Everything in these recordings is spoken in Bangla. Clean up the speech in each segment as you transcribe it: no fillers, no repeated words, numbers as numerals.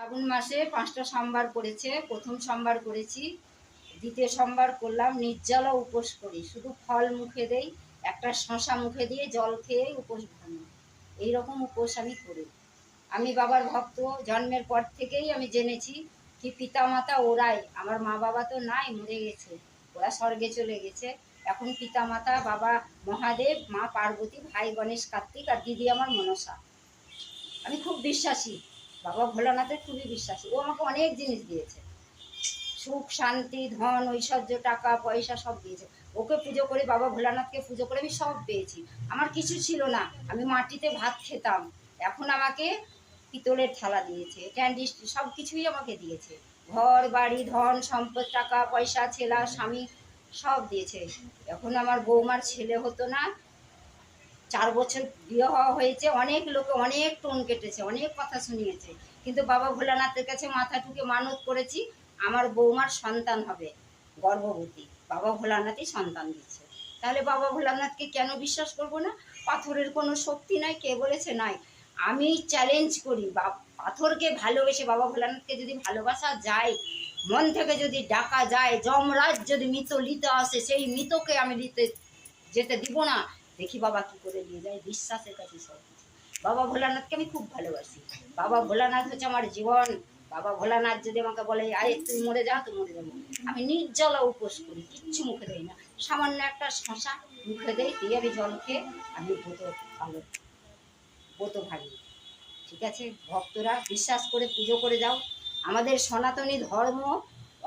শ্রাবণ মাসে 5টা সোমবার পড়েছে। প্রথম সোমবার করেছি, দ্বিতীয় সোমবার করলাম নির্জলা উপোস করি, শুধু ফল মুখে দেই, একটা শশা মুখে দিয়ে জল খেয়ে উপোস ভাঙি। এইরকম উপোস আমি করি। আমি বাবার ভক্ত, জন্মের পর থেকেই আমি জেনেছি কি পিতা মাতা ওরাই, আমার মা বাবা তো নাই, মরে গেছে, ওরা স্বর্গে চলে গেছে। এখন পিতা মাতা বাবা মহাদেব, মা পার্বতী, ভাই গণেশ কার্তিক আর দিদি আমার মনসা। আমি খুব বিশ্বাসী, বাবা ভোলানাথের খুবই বিশ্বাসী। ও আমাকে অনেক জিনিস দিয়েছে, সুখ শান্তি ধন ঐশ্বর্য টাকা পয়সা সব দিয়েছে। ওকে পুজো করে, বাবা ভোলানাথকে পুজো করে আমি সব পেয়েছি। আমার কিছু ছিল না, আমি মাটিতে ভাত খেতাম, এখন আমাকে পিতলের থালা দিয়েছে, ক্যান্ডিস্টি সব কিছুই আমাকে দিয়েছে। ঘর বাড়ি ধন সম্পদ টাকা পয়সা ছেলা স্বামী সব দিয়েছে। এখন আমার বৌমার ছেলে হতো না, 4 বছর বিয়ে হওয়া হয়েছে, অনেক লোকে অনেক টোন কেটেছে, অনেক কথা শুনিয়েছে, কিন্তু বাবা ভোলানাথের কাছে মাথা ঠুকে মানত করেছি আমার বৌমার সন্তান হবে, গর্ভবতী, বাবা ভোলানাথই সন্তান দিচ্ছে। তাহলে বাবা ভোলানাথকে কেন বিশ্বাস করব না? পাথরের কোনো শক্তি নাই, কে বলেছে নাই? আমি চ্যালেঞ্জ করি, পাথরকে ভালোবেসে বাবা ভোলানাথকে যদি ভালোবাসা যায়, মন থেকে যদি ডাকা যায়, যমরাজ যদি মৃত নিতে আসে, সেই মৃতকে আমি যেতে দিব না। দেখি বাবা কি করে নিয়ে যায়, বিশ্বাসের কাছে সব কিছু। বাবা ভোলানাথকে আমি খুব ভালোবাসি, বাবা ভোলানাথ হচ্ছে আমার জীবন। বাবা ভোলানাথ যদি আমাকে বলে আরে তুই মরে যা, তো মরে যাবো। আমি নির্জলা উপোস করি, কিচ্ছু মুখে দেই না, সামান্য একটা শশা মুখে দেই, দিয়ে আমি জল খেয়ে আমি ব্রত ভাঙি। ঠিক আছে, ভক্তরা বিশ্বাস করে পুজো করে যাও। আমাদের সনাতনী ধর্ম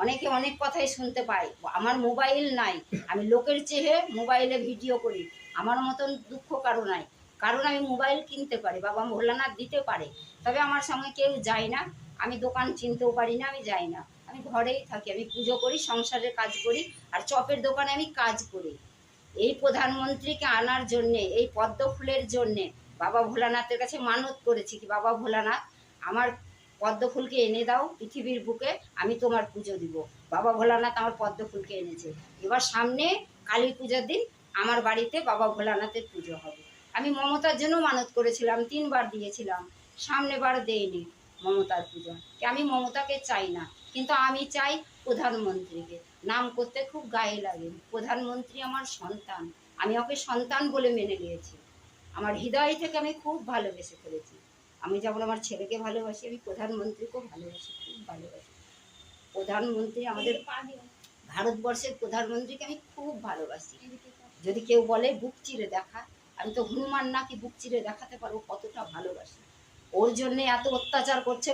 অনেকে অনেক কথাই শুনতে পায়। আমার মোবাইল নাই, আমি লোকের চেয়ে মোবাইলে ভিডিও করি, আমার মতন দুঃখ কারো নাই, কারণ আমি মোবাইল কিনতে পারি, বাবা ভোলানাথ দিতে পারে। তবে আমার সঙ্গে কেউ যায় না, আমি দোকান চিনতেও পারি না, আমি যাই না, আমি ঘরেই থাকি, আমি পুজো করি, সংসারের কাজ করি, আর চপের দোকানে আমি কাজ করি। এই প্রধানমন্ত্রীকে আনার জন্যে, এই পদ্ম ফুলের জন্যে বাবা ভোলানাথের কাছে মানত করেছি কি বাবা ভোলানাথ আমার পদ্ম ফুলকে এনে দাও পৃথিবীর বুকে, আমি তোমার পুজো দিব। বাবা ভোলানাথ আমার পদ্ম ফুলকে এনেছে। এবার সামনে কালী পুজোর দিন আমার বাড়িতে বাবা ভোলানাথের পুজো হবে। আমি মমতার জন্য মানত করেছিলাম, 3বার দিয়েছিলাম, সামনে বার দেইনি মমতার পুজো। আমি মমতাকে চাই না, কিন্তু আমি চাই প্রধানমন্ত্রীকে। নাম করতে খুব গায়ে লাগে, প্রধানমন্ত্রী আমার সন্তান, আমি ওকে সন্তান বলে মেনে নিয়েছি। আমার হৃদয় থেকে আমি খুব ভালোবেসে ফেলেছি। আমি যেমন আমার ছেলেকে ভালোবাসি, আমি প্রধানমন্ত্রীকেও ভালোবাসি, খুব ভালোবাসি। প্রধানমন্ত্রী আমাদের ভারতবর্ষের প্রধানমন্ত্রীকে আমি খুব ভালোবাসি। যদি কেউ বলে বুক চিরে দেখা, আমি তো হনুমান নাকি বুক চিরে দেখাতে পারবো কতটা ভালোবাসি। ওর জন্যে এত অত্যাচার করছে,